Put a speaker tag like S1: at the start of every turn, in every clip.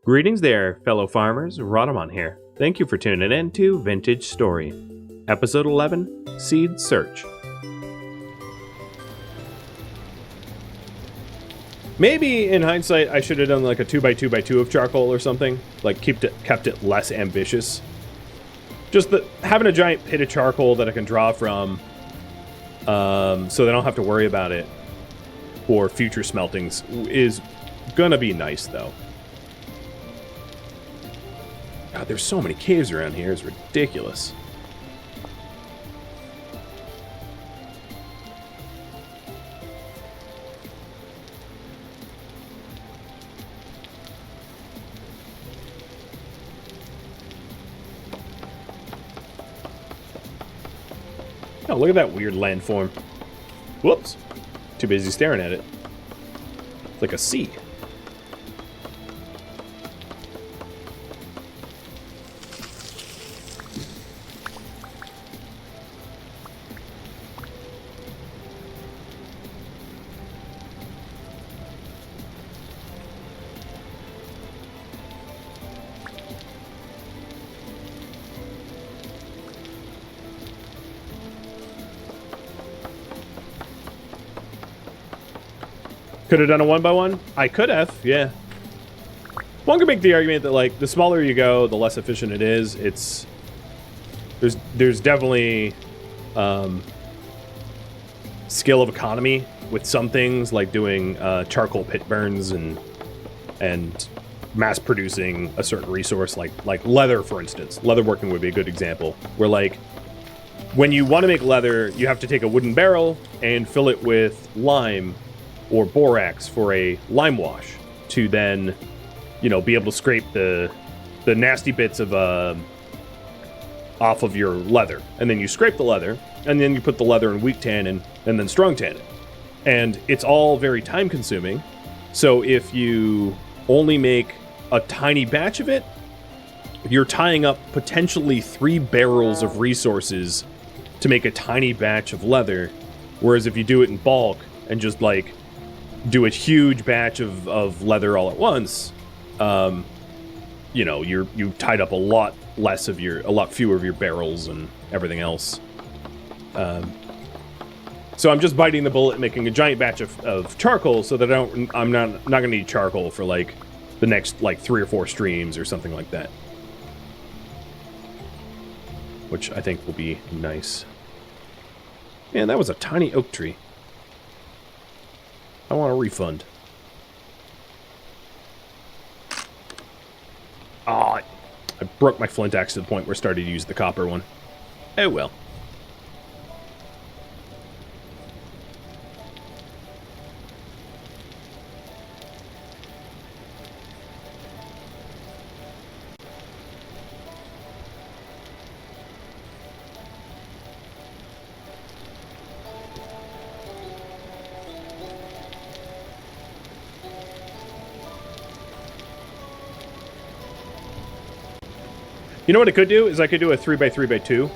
S1: Greetings there, fellow farmers. Rhadamant here. Thank you for tuning in to Vintage Story, Episode 11, Seed Search. Maybe, in hindsight, I should have done like a 2x2x2 of charcoal or something. Like, kept it less ambitious. Just having a giant pit of charcoal that I can draw from, so they don't have to worry about it for future smeltings is gonna be nice, though. God, there's so many caves around here. It's ridiculous. Oh, look at that weird landform. Whoops. Too busy staring at it. It's like a sea. Could have done a 1x1? I could have, yeah. One could make the argument that, like, the smaller you go, the less efficient it is. There's definitely skill of economy with some things, like doing charcoal pit burns and mass producing a certain resource, like leather, for instance. Leatherworking would be a good example, where, like, when you want to make leather, you have to take a wooden barrel and fill it with lime or borax for a lime wash to then, you know, be able to scrape the nasty bits of off of your leather. And then you scrape the leather, and then you put the leather in weak tan and then strong tan it. And it's all very time consuming. So if you only make a tiny batch of it, you're tying up potentially 3 barrels of resources to make a tiny batch of leather. Whereas if you do it in bulk and just, like, do a huge batch of leather all at once, you know, you tied up a lot fewer of your barrels and everything else. So I'm just biting the bullet and making a giant batch of charcoal so that I'm not gonna need charcoal for, like, the next, like, 3 or 4 streams or something like that. Which I think will be nice. Man, that was a tiny oak tree. I want a refund. Ah, I broke my flint axe to the point where I started to use the copper one. Oh well. You know what I could do is I could do a 3x3x2.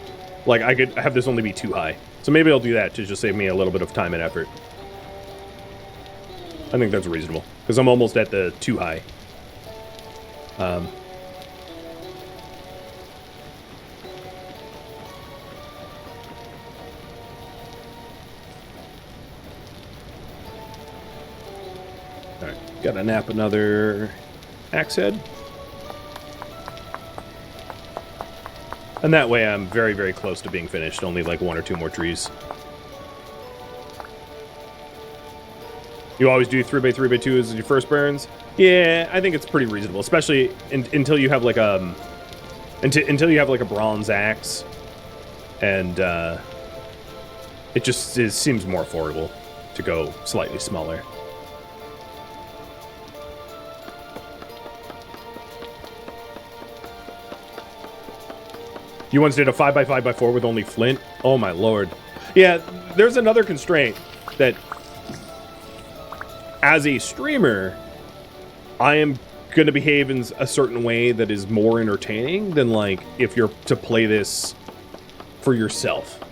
S1: Like, I could have this only be 2 high. So maybe I'll do that to just save me a little bit of time and effort. I think that's reasonable, because I'm almost at the 2 high. Alright, gotta nap another axe head. And that way I'm very, very close to being finished. Only like 1 or 2 more trees. You always do 3x3x2 as your first burns? Yeah, I think it's pretty reasonable, especially until you have like a bronze axe, and it seems more affordable to go slightly smaller. You once did a 5x5x4 with only flint? Oh my lord. Yeah, there's another constraint that, as a streamer, I am going to behave in a certain way that is more entertaining than, like, if you're to play this for yourself.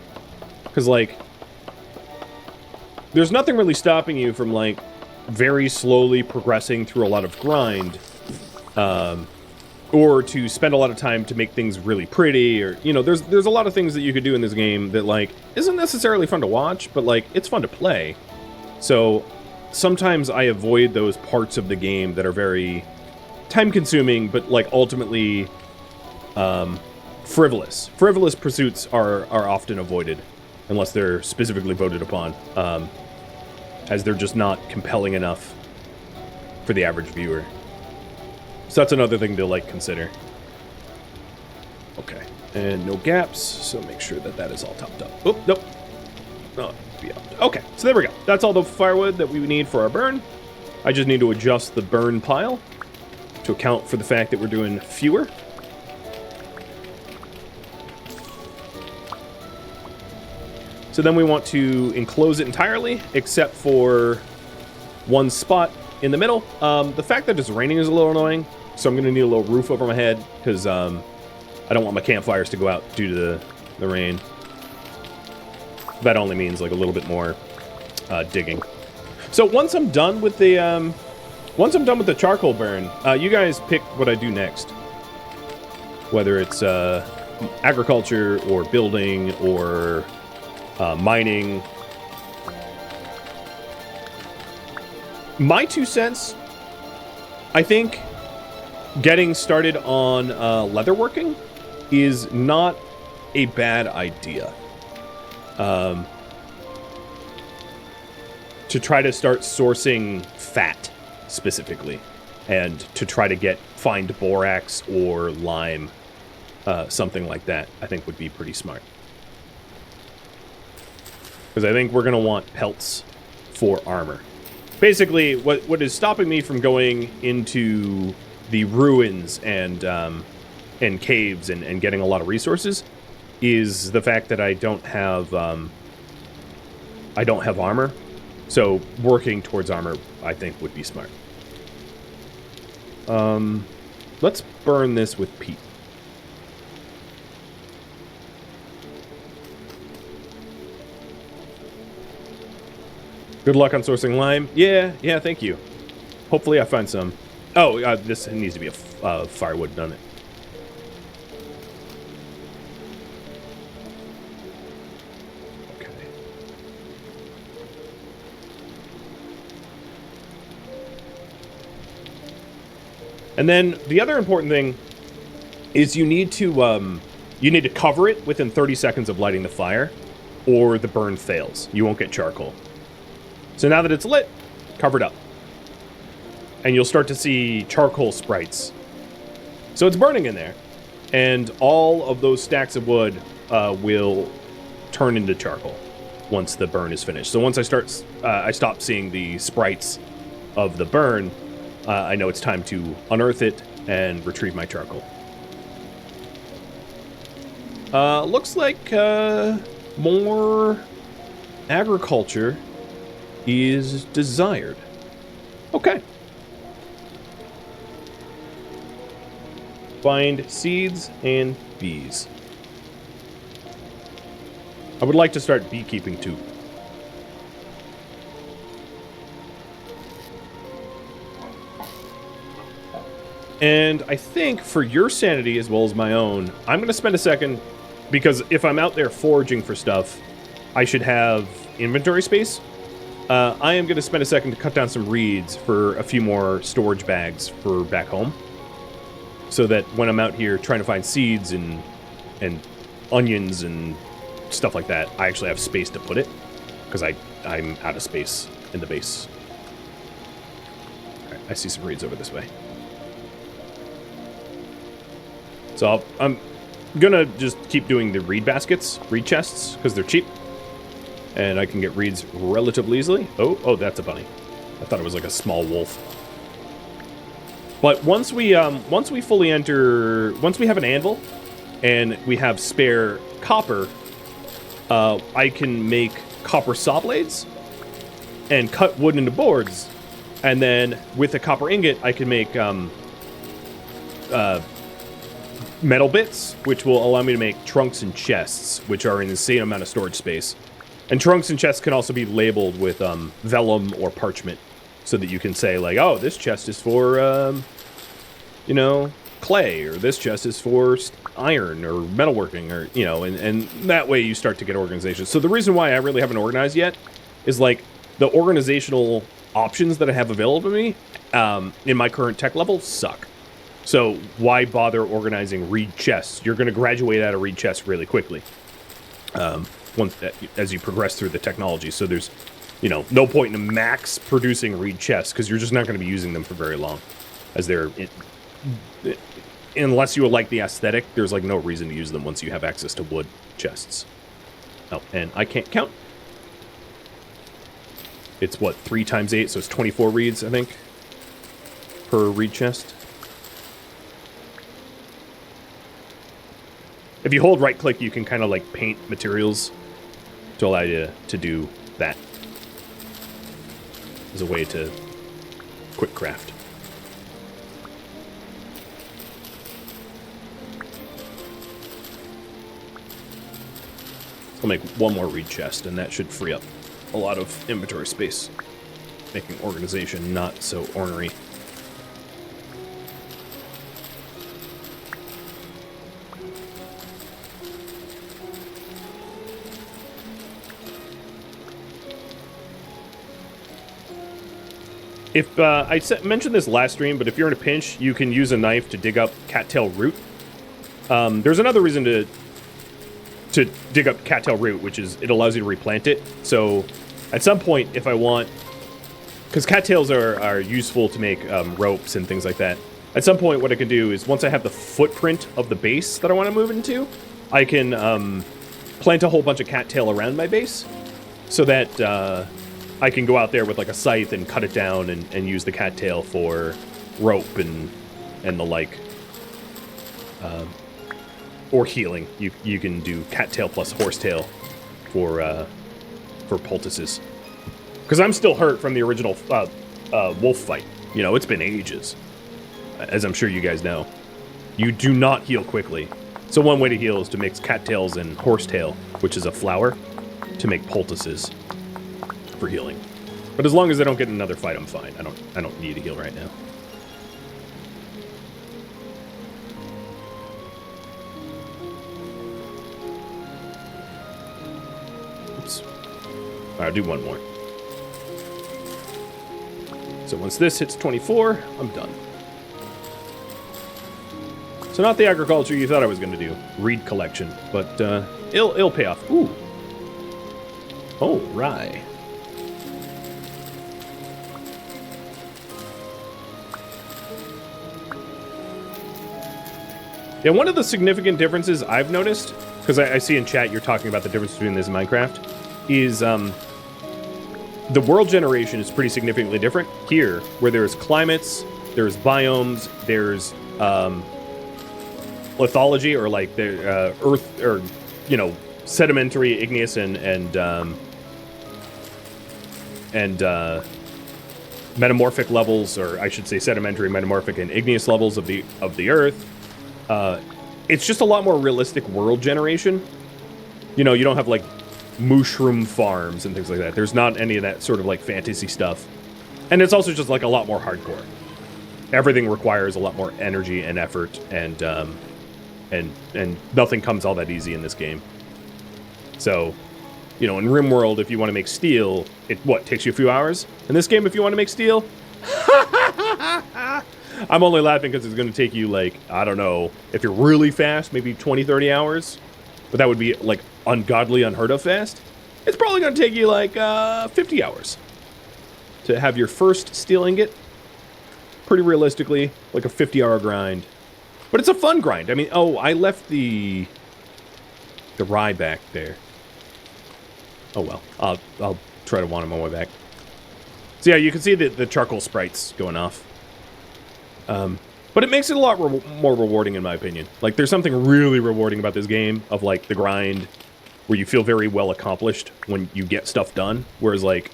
S1: Because, like, there's nothing really stopping you from, like, very slowly progressing through a lot of grind or to spend a lot of time to make things really pretty, or, you know, there's a lot of things that you could do in this game that, like, isn't necessarily fun to watch, but, like, it's fun to play. So sometimes I avoid those parts of the game that are very time-consuming, but, like, ultimately frivolous. Frivolous pursuits are often avoided, unless they're specifically voted upon, as they're just not compelling enough for the average viewer. So that's another thing to, like, consider. Okay, and no gaps, so make sure that that is all topped up. Oh, nope. Oh, okay, so there we go. That's all the firewood that we need for our burn. I just need to adjust the burn pile to account for the fact that we're doing fewer. So then we want to enclose it entirely, except for one spot in the middle. The fact that it's raining is a little annoying, so I'm going to need a little roof over my head, because I don't want my campfires to go out due to the rain. That only means, like, a little bit more digging. So once I'm done with the charcoal burn, you guys pick what I do next. Whether it's agriculture or building or mining. My 2 cents, I think getting started on leatherworking is not a bad idea. To try to start sourcing fat, specifically, and to try to find borax or lime, something like that, I think would be pretty smart. Because I think we're going to want pelts for armor. Basically, what is stopping me from going into the ruins and caves and getting a lot of resources is the fact that I don't have armor. So working towards armor, I think, would be smart. Let's burn this with peat. Good luck on sourcing lime. Yeah, thank you. Hopefully I find some. Oh, this needs to be a firewood, doesn't it? Okay. And then the other important thing is you need to cover it within 30 seconds of lighting the fire, or the burn fails. You won't get charcoal. So now that it's lit, cover it up. And you'll start to see charcoal sprites. So it's burning in there. And all of those stacks of wood will turn into charcoal once the burn is finished. So once I stop seeing the sprites of the burn, I know it's time to unearth it and retrieve my charcoal. Looks like more agriculture is desired. Okay. Find seeds and bees. I would like to start beekeeping too. And I think for your sanity as well as my own, I'm going to spend a second, because if I'm out there foraging for stuff, I should have inventory space. I am going to spend a second to cut down some reeds for a few more storage bags for back home, so that when I'm out here trying to find seeds and onions and stuff like that, I actually have space to put it, because I'm out of space in the base. All right, I see some reeds over this way. So I'm gonna just keep doing the reed baskets, reed chests, because they're cheap. And I can get reeds relatively easily. Oh, that's a bunny. I thought it was like a small wolf. But once we fully enter, once we have an anvil and we have spare copper, I can make copper saw blades and cut wood into boards. And then with a copper ingot, I can make metal bits, which will allow me to make trunks and chests, which are an insane amount of storage space. And trunks and chests can also be labeled with vellum or parchment, so that you can say, like, oh, this chest is for you know, clay, or this chest is for iron or metalworking, or, you know, and that way you start to get organization. So the reason why I really haven't organized yet is, like, the organizational options that I have available to me in my current tech level suck. So why bother organizing reed chests? You're going to graduate out of reed chests really quickly as you progress through the technology. So there's, you know, no point in max producing reed chests because you're just not going to be using them for very long, as they're unless you like the aesthetic, there's like no reason to use them once you have access to wood chests. Oh, and I can't count. It's what, 3 times 8, so it's 24 reeds, I think, per reed chest. If you hold right click, you can kind of like paint materials to allow you to do that as a way to quick craft. I'll make one more reed chest, and that should free up a lot of inventory space, making organization not so ornery. If I mentioned this last stream, but if you're in a pinch, you can use a knife to dig up cattail root. There's another reason to dig up cattail root, which is it allows you to replant it. So at some point, if I want, because cattails are useful to make ropes and things like that. At some point, what I can do is once I have the footprint of the base that I want to move into, I can plant a whole bunch of cattail around my base so that I can go out there with like a scythe and cut it down and use the cattail for rope and the like. Or healing. You can do cattail plus horsetail for poultices. Because I'm still hurt from the original wolf fight. You know, it's been ages, as I'm sure you guys know. You do not heal quickly. So one way to heal is to mix cattails and horsetail, which is a flower, to make poultices for healing. But as long as I don't get another fight, I'm fine. I don't need to heal right now. Oops. I'll do one more. So once this hits 24, I'm done. So not the agriculture you thought I was going to do, reed collection, but it'll pay off. Ooh. Oh, rye. Yeah, one of the significant differences I've noticed, because I see in chat you're talking about the difference between this and Minecraft, is the world generation is pretty significantly different. Here, where there's climates, there's biomes, there's lithology, or like the earth, or, you know, sedimentary, igneous, and metamorphic levels, or I should say sedimentary, metamorphic, and igneous levels of the earth. It's just a lot more realistic world generation. You know, you don't have like mushroom farms and things like that. There's not any of that sort of like fantasy stuff. And it's also just like a lot more hardcore. Everything requires a lot more energy and effort, and nothing comes all that easy in this game. So, you know, in RimWorld, if you want to make steel, it takes you a few hours. In this game, if you want to make steel, I'm only laughing because it's going to take you, like, I don't know, if you're really fast, maybe 20, 30 hours. But that would be, like, ungodly, unheard of fast. It's probably going to take you, like, 50 hours to have your first steel ingot. Pretty realistically, like a 50-hour grind. But it's a fun grind. I mean, oh, I left the rye back there. Oh, well. I'll try to wander my way back. So, yeah, you can see the charcoal sprites going off. But it makes it a lot more rewarding, in my opinion. Like, there's something really rewarding about this game, of, like, the grind, where you feel very well accomplished when you get stuff done. Whereas, like,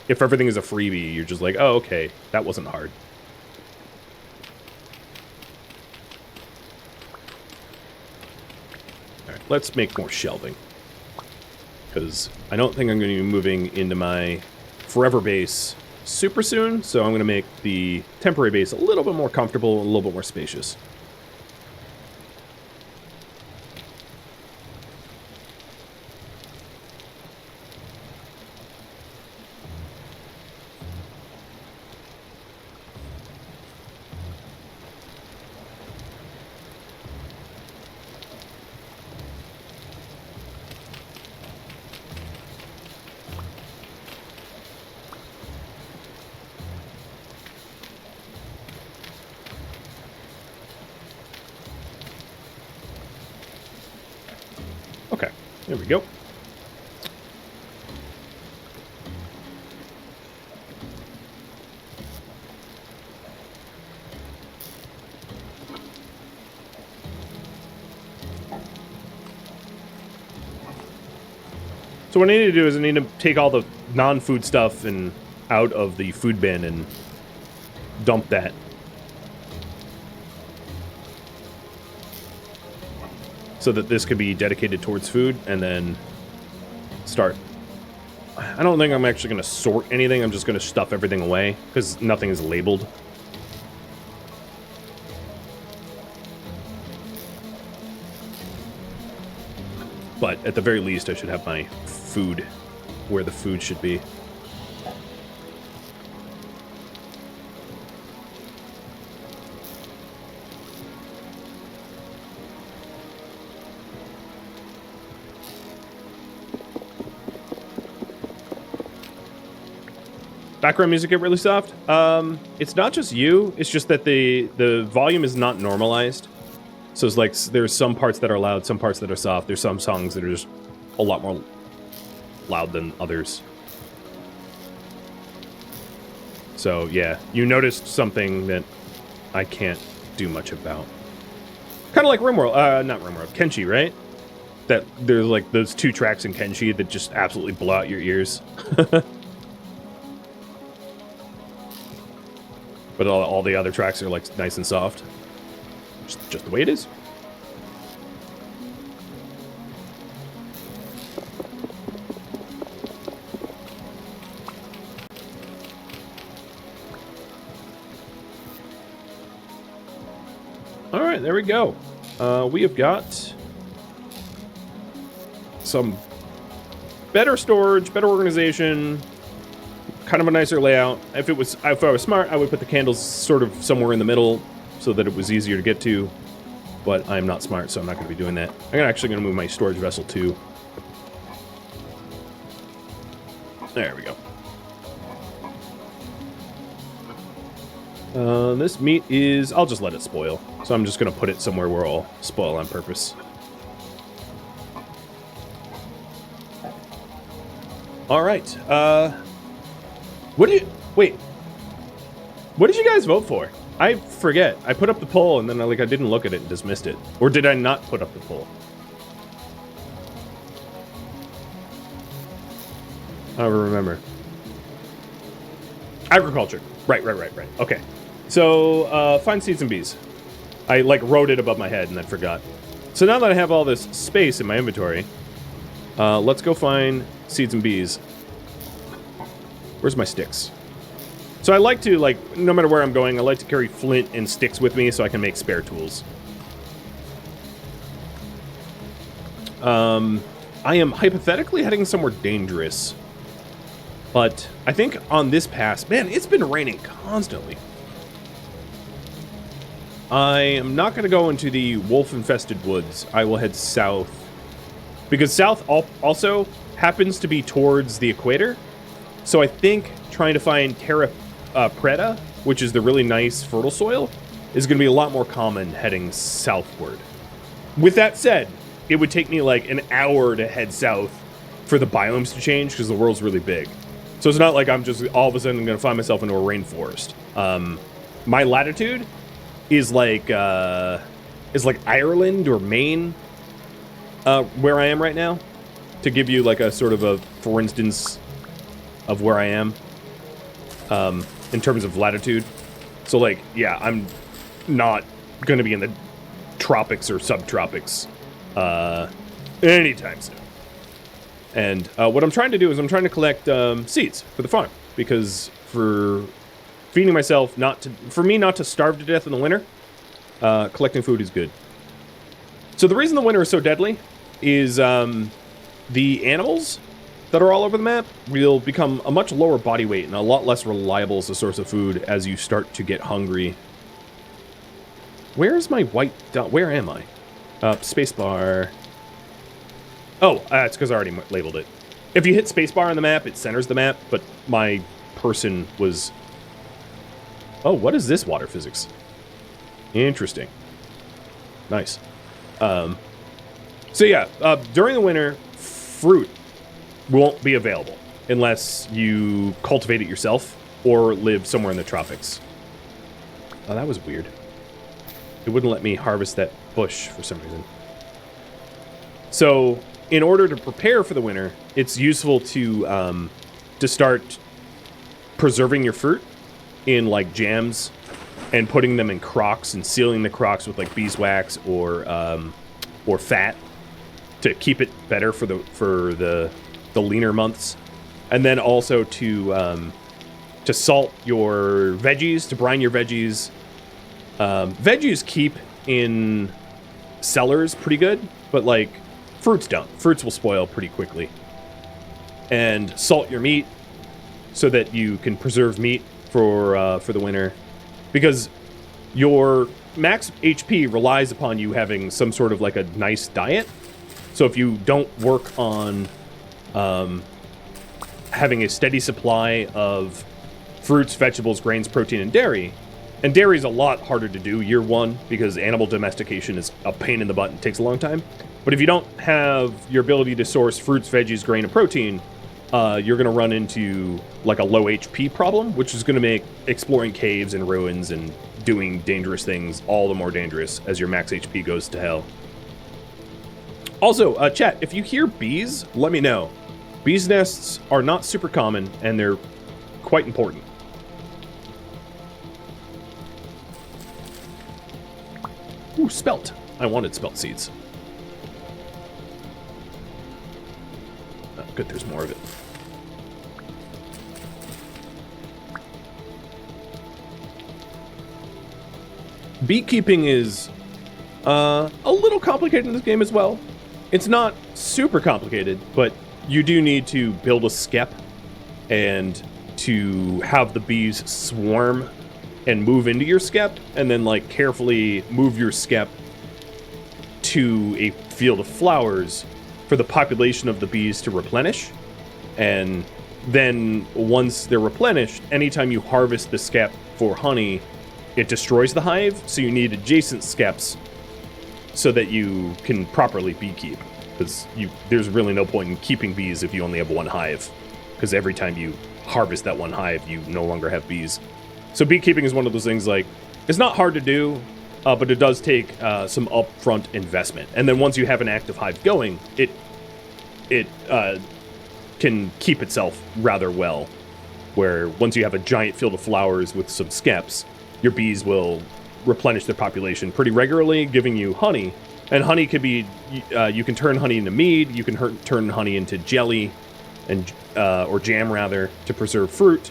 S1: if everything is a freebie, you're just like, oh, okay, that wasn't hard. Alright, let's make more shelving. Because I don't think I'm going to be moving into my forever base super soon, so I'm going to make the temporary base a little bit more comfortable, a little bit more spacious. Okay, there we go. So what I need to do is I need to take all the non-food stuff and out of the food bin and dump that. So that this could be dedicated towards food, and then start. I don't think I'm actually going to sort anything. I'm just going to stuff everything away, because nothing is labeled. But at the very least, I should have my food where the food should be. Background music get really soft? It's not just you. It's just that the volume is not normalized. So it's like there's some parts that are loud, some parts that are soft. There's some songs that are just a lot more loud than others. So yeah, you noticed something that I can't do much about. Kind of like RimWorld, not RimWorld, Kenshi, right? That there's like those 2 tracks in Kenshi that just absolutely blow out your ears. But all the other tracks are like nice and soft. Just the way it is. All right, there we go. We have got some better storage, better organization, kind of a nicer layout. If I was smart, I would put the candles sort of somewhere in the middle so that it was easier to get to. But I'm not smart, so I'm not going to be doing that. I'm actually going to move my storage vessel too. There we go. This meat is... I'll just let it spoil. So I'm just going to put it somewhere where it'll spoil on purpose. All right. Wait. What did you guys vote for? I forget. I put up the poll and then I didn't look at it and dismissed it. Or did I not put up the poll? I don't remember. Agriculture. Right. Okay. So, find seeds and bees. I wrote it above my head and then forgot. So now that I have all this space in my inventory, let's go find seeds and bees. Where's my sticks? So I like to, no matter where I'm going, I like to carry flint and sticks with me so I can make spare tools. I am hypothetically heading somewhere dangerous. But I think on this pass, man, it's been raining constantly. I am not going to go into the wolf-infested woods. I will head south. Because south also happens to be towards the equator. So I think trying to find terra preta, which is the really nice fertile soil, is going to be a lot more common heading southward. With that said, it would take me an hour to head south for the biomes to change because the world's really big. So it's not like I'm just all of a sudden going to find myself into a rainforest. My latitude is like Ireland or Maine, where I am right now, to give you a sort of a for instance of where I am in terms of latitude. So yeah, I'm not going to be in the tropics or subtropics anytime soon. And what I'm trying to do is I'm trying to collect seeds for the farm, because for feeding myself, for me not to starve to death in the winter, collecting food is good. So the reason the winter is so deadly is the animals that are all over the map will become a much lower body weight and a lot less reliable as a source of food as you start to get hungry. Where is my white dot? Where am I? Spacebar. Oh, it's because I already labeled it. If you hit spacebar on the map, it centers the map, but my person was... Oh, what is this water physics? Interesting. Nice. So yeah, during the winter, fruit won't be available unless you cultivate it yourself or live somewhere in the tropics. Oh, that was weird. It wouldn't let me harvest that bush for some reason. So, in order to prepare for the winter, it's useful to start preserving your fruit in like jams and putting them in crocks and sealing the crocks with like beeswax or fat to keep it better for the leaner months, and then also to salt your veggies, to brine your veggies. Veggies keep in cellars pretty good, but like fruits don't. Fruits will spoil pretty quickly. And salt your meat so that you can preserve meat for the winter, because your max HP relies upon you having some sort of like a nice diet. So if you don't work on having a steady supply of fruits, vegetables, grains, protein, and dairy is a lot harder to do year one because animal domestication is a pain in the butt and takes a long time. But if you don't have your ability to source fruits, veggies, grain, and protein, you're going to run into like a low HP problem, which is going to make exploring caves and ruins and doing dangerous things all the more dangerous as your max HP goes to hell. Also, chat, if you hear bees, let me know. Bees' nests are not super common, and they're quite important. Ooh, spelt. I wanted spelt seeds. Oh, good, there's more of it. Beekeeping is a little complicated in this game as well. It's not super complicated, but you do need to build a skep and to have the bees swarm and move into your skep, and then like carefully move your skep to a field of flowers for the population of the bees to replenish. And then once they're replenished, anytime you harvest the skep for honey, it destroys the hive, so you need adjacent skeps so that you can properly beekeep. Because there's really no point in keeping bees if you only have one hive. Because every time you harvest that one hive, you no longer have bees. So beekeeping is one of those things like, it's not hard to do, but it does take some upfront investment. And then once you have an active hive going, it can keep itself rather well. Where once you have a giant field of flowers with some skeps, your bees will replenish their population pretty regularly, giving you honey. And honey could be, you can turn honey into mead, you can turn honey into jelly, and or jam rather, to preserve fruit.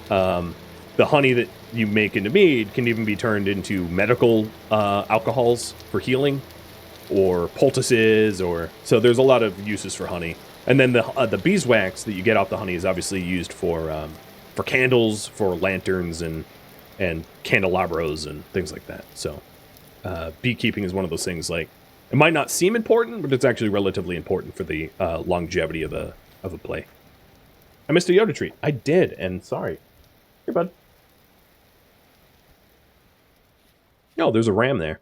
S1: The honey that you make into mead can even be turned into medical alcohols for healing, or poultices, or... So there's a lot of uses for honey. And then the beeswax that you get off the honey is obviously used for candles, for lanterns, and candelabros, and things like that. So beekeeping is one of those things, like, it might not seem important, but it's actually relatively important for the longevity of a play. I missed a Yoda treat. I did, and sorry. Here, bud. Oh, there's a ram there.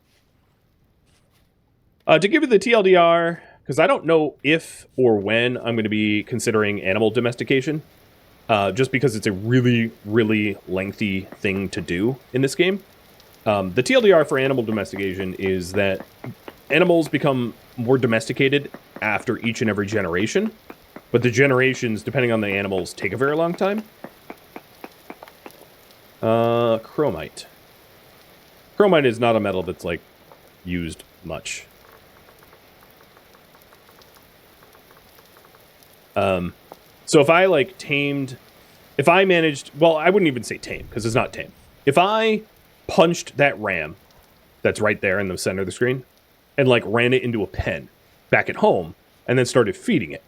S1: To give you the TLDR, because I don't know if or when I'm going to be considering animal domestication, just because it's a really, really lengthy thing to do in this game. The TLDR for animal domestication is that animals become more domesticated after each and every generation, but the generations, depending on the animals, take a very long time. Chromite. Chromite is not a metal that's, like, used much. So if I, like, tamed If I managed, well, I wouldn't even say tame, because it's not tame. If I punched that ram that's right there in the center of the screen and like ran it into a pen back at home and then started feeding it,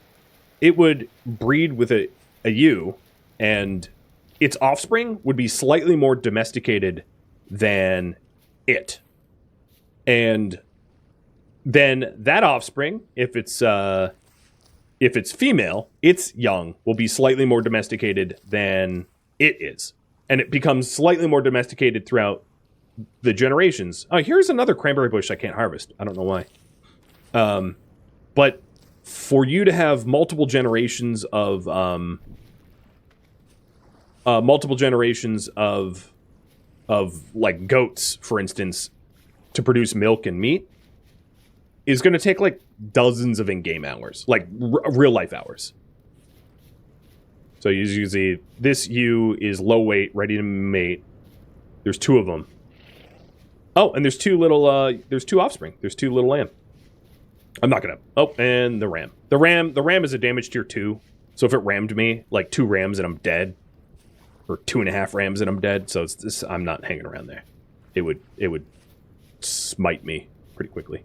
S1: it would breed with a ewe, and its offspring would be slightly more domesticated than it. And then that offspring, if it's female, its young will be slightly more domesticated than it is. And it becomes slightly more domesticated throughout the generations. Oh, here's another cranberry bush I can't harvest. I don't know why. But for you to have multiple generations of like goats, for instance, to produce milk and meat is going to take like dozens of in-game hours, like real life hours. So usually this ewe is low weight, ready to mate. There's 2 of them. Oh, and there's 2 little, there's 2 offspring. There's 2 little lamb. I'm not gonna, oh, and the ram. The ram is a damage tier 2. So if it rammed me, like 2 rams and I'm dead, or 2.5 rams and I'm dead, so it's this, I'm not hanging around there. It would smite me pretty quickly.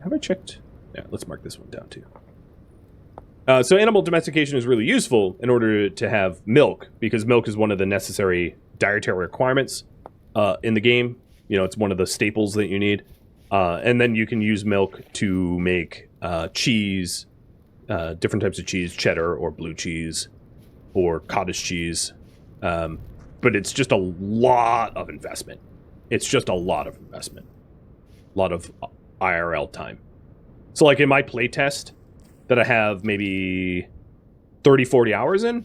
S1: Have I checked? Yeah, let's mark this one down too. So animal domestication is really useful in order to have milk, because milk is one of the necessary dietary requirements in the game. You know, it's one of the staples that you need. And then you can use milk to make cheese, different types of cheese, cheddar or blue cheese or cottage cheese. But it's just a lot of investment. It's just a lot of investment. A lot of IRL time. So like in my playtest that I have maybe 30, 40 hours in,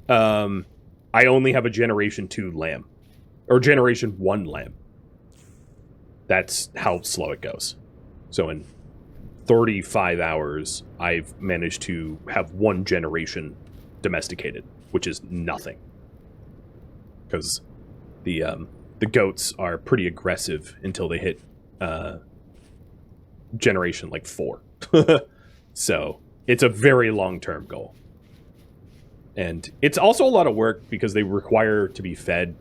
S1: I only have a generation 2 lamb. Or generation 1 lamb. That's how slow it goes. So in 35 hours, I've managed to have 1 generation domesticated, which is nothing. Because the goats are pretty aggressive until they hit generation like 4. So it's a very long-term goal. And it's also a lot of work because they require to be fed.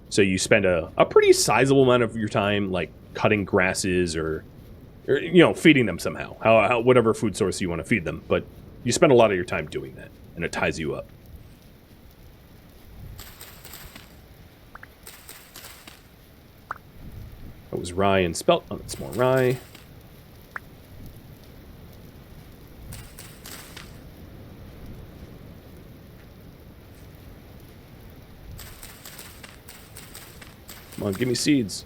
S1: So you spend a pretty sizable amount of your time like cutting grasses or you know, feeding them somehow. How whatever food source you want to feed them. But you spend a lot of your time doing that, and it ties you up. That was rye and spelt. Oh, that's more rye. Come on, give me seeds.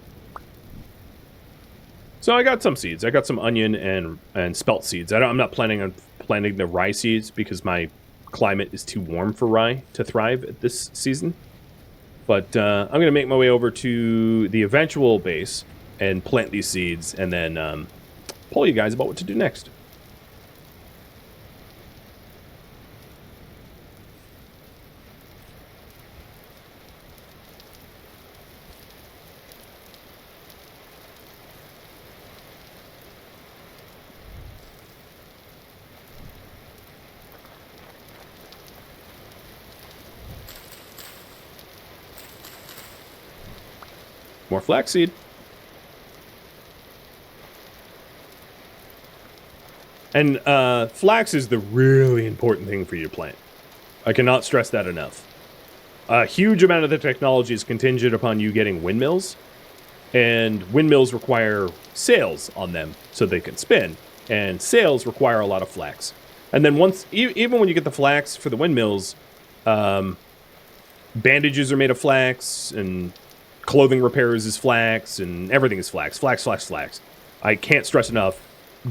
S1: So I got some seeds. I got some onion and spelt seeds. I'm not planning on planting the rye seeds because my climate is too warm for rye to thrive at this season. But I'm going to make my way over to the eventual base and plant these seeds and then poll you guys about what to do next. More flaxseed. And flax is the really important thing for you to plant. I cannot stress that enough. A huge amount of the technology is contingent upon you getting windmills. And windmills require sails on them so they can spin. And sails require a lot of flax. And then once, even when you get the flax for the windmills, bandages are made of flax, and clothing repairs is flax, and everything is flax. Flax, flax, flax. I can't stress enough.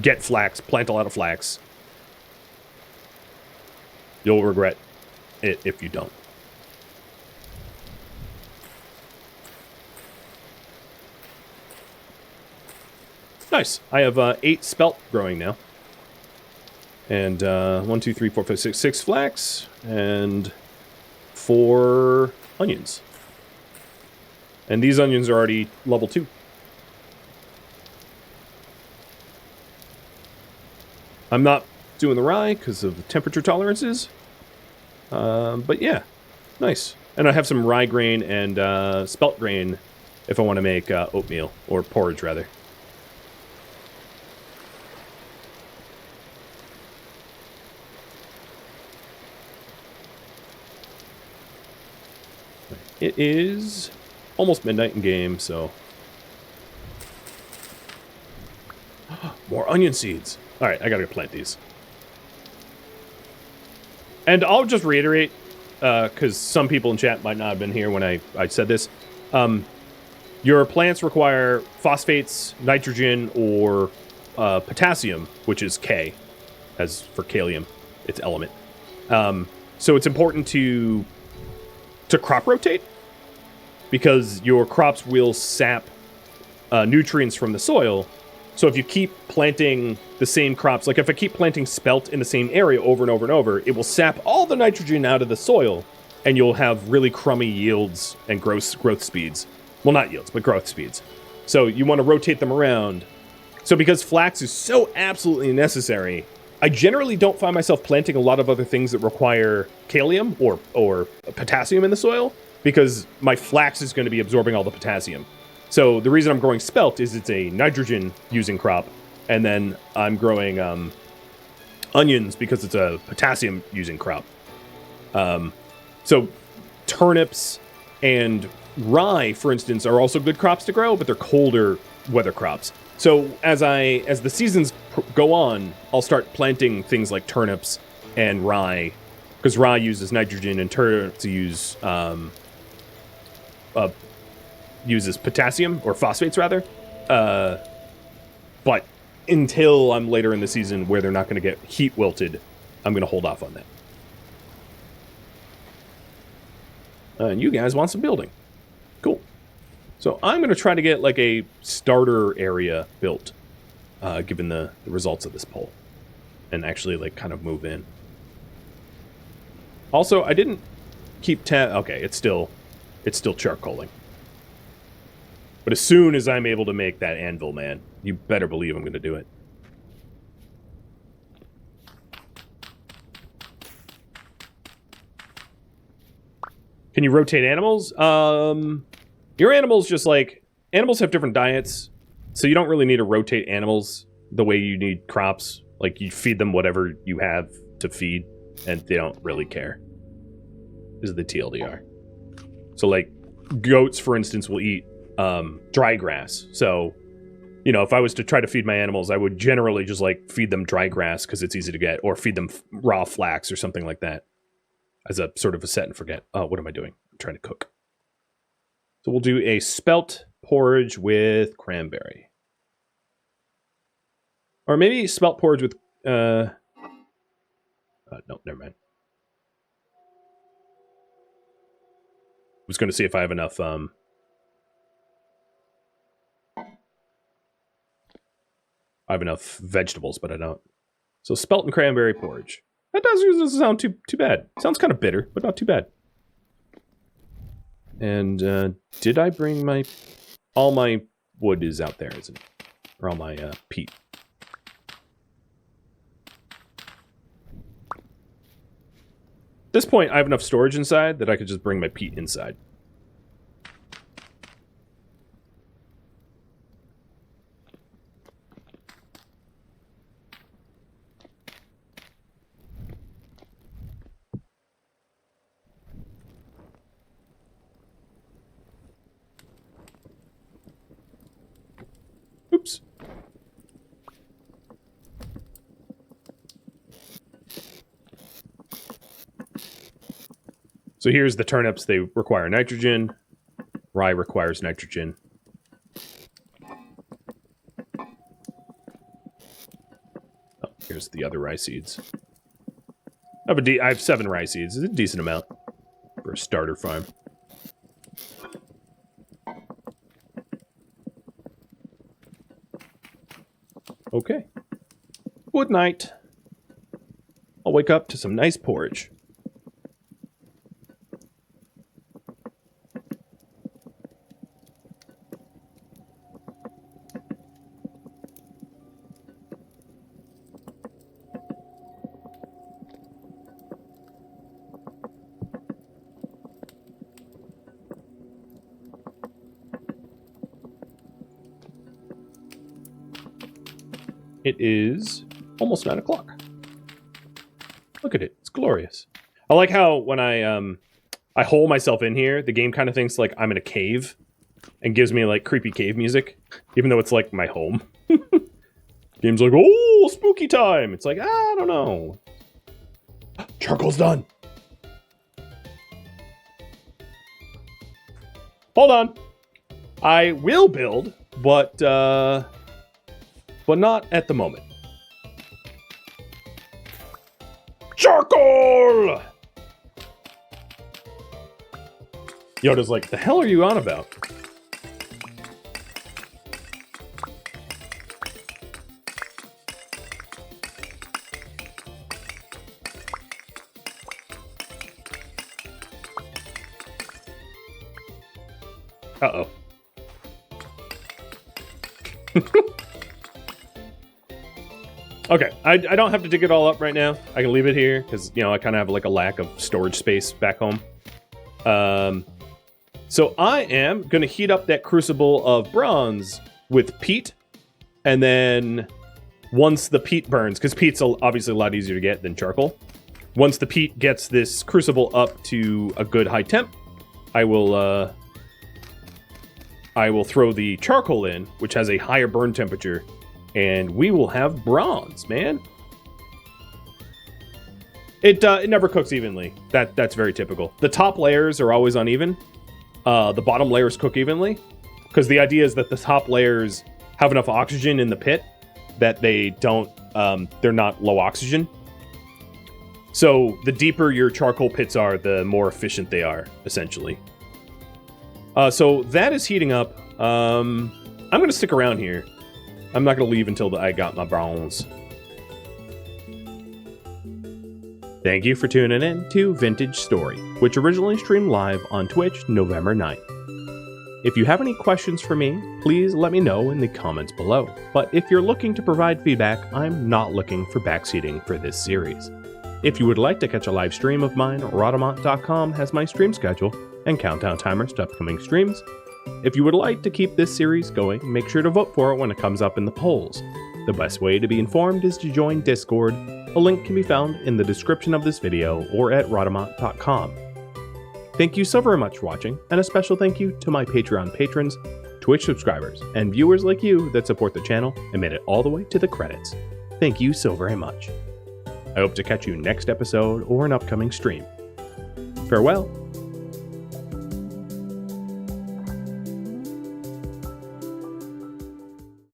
S1: Get flax. Plant a lot of flax. You'll regret it if you don't. Nice. I have 8 spelt growing now. And 1, 2, 3, 4, 5, 6 flax. And 4 onions. And these onions are already level 2. I'm not doing the rye because of the temperature tolerances. But yeah, nice. And I have some rye grain and spelt grain if I want to make oatmeal, or porridge, rather. It is almost midnight in game, so... More onion seeds. All right, I gotta plant these. And I'll just reiterate, because some people in chat might not have been here when I said this. Your plants require phosphates, nitrogen, or potassium, which is K, as for kalium, its element. So it's important to crop rotate, because your crops will sap nutrients from the soil. So if you keep planting the same crops, like if I keep planting spelt in the same area over and over and over, it will sap all the nitrogen out of the soil, and you'll have really crummy yields and growth speeds. Well, not yields, but growth speeds. So you want to rotate them around. So because flax is so absolutely necessary, I generally don't find myself planting a lot of other things that require kalium or potassium in the soil, because my flax is going to be absorbing all the potassium. So the reason I'm growing spelt is it's a nitrogen-using crop, and then I'm growing onions because it's a potassium-using crop. So turnips and rye, for instance, are also good crops to grow, but they're colder weather crops. So as the seasons go on, I'll start planting things like turnips and rye, because rye uses nitrogen and turnips uses potassium, or phosphates rather. But until I'm later in the season where they're not going to get heat wilted, I'm going to hold off on that. And you guys want some building. Cool. So I'm going to try to get like a starter area built, given the results of this poll, and actually like kind of move in. Also, I didn't keep okay, it's still charcoaling. But as soon as I'm able to make that anvil, man, you better believe I'm going to do it. Can you rotate animals? Your animals just like... Animals have different diets, so you don't really need to rotate animals the way you need crops. Like, you feed them whatever you have to feed, and they don't really care. This is the TLDR. So, like, goats, for instance, will eat dry grass. So, you know, if I was to try to feed my animals, I would generally just like feed them dry grass because it's easy to get, or feed them raw flax or something like that as a sort of a set and forget. Oh, what am I doing? I'm trying to cook. So we'll do a spelt porridge with cranberry, or maybe spelt porridge with no, never mind. I was going to see if I have enough vegetables, but I don't. So spelt and cranberry porridge. That doesn't sound too bad. Sounds kind of bitter, but not too bad. And did I bring my... All my wood is out there, isn't it? Or all my peat. At this point, I have enough storage inside that I could just bring my peat inside. Oops. So here's the turnips. They require nitrogen. Rye requires nitrogen. Oh, here's the other rye seeds. I have 7 rye seeds. It's a decent amount for a starter farm. Okay. Good night. I'll wake up to some nice porridge. It is almost 9 o'clock. Look at it. It's glorious. I like how when I hole myself in here, the game kind of thinks like I'm in a cave and gives me like creepy cave music, even though it's like my home. Game's like, oh, spooky time. It's like, I don't know. Charcoal's done. Hold on. I will build, but not at the moment. Charcoal! Yoda's like, the hell are you on about? Uh-oh. Okay, I don't have to dig it all up right now. I can leave it here because, you know, I kind of have like a lack of storage space back home. So I am going to heat up that crucible of bronze with peat. And then once the peat burns, because peat's obviously a lot easier to get than charcoal. Once the peat gets this crucible up to a good high temp, I will throw the charcoal in, which has a higher burn temperature, and we will have bronze, man. It never cooks evenly. That's very typical. The top layers are always uneven. The bottom layers cook evenly, because the idea is that the top layers have enough oxygen in the pit that they don't, they're not low oxygen. So the deeper your charcoal pits are, the more efficient they are, essentially. So that is heating up. I'm going to stick around here. I'm not going to leave until I got my bronze. Thank you for tuning in to Vintage Story, which originally streamed live on Twitch November 9th. If you have any questions for me, please let me know in the comments below. But if you're looking to provide feedback, I'm not looking for backseating for this series. If you would like to catch a live stream of mine, Rhadamant.com has my stream schedule and countdown timers to upcoming streams. If you would like to keep this series going, make sure to vote for it when it comes up in the polls. The best way to be informed is to join Discord. A link can be found in the description of this video or at Rhadamant.com. Thank you so very much for watching, and a special thank you to my Patreon patrons, Twitch subscribers, and viewers like you that support the channel and made it all the way to the credits. Thank you so very much. I hope to catch you next episode or an upcoming stream. Farewell.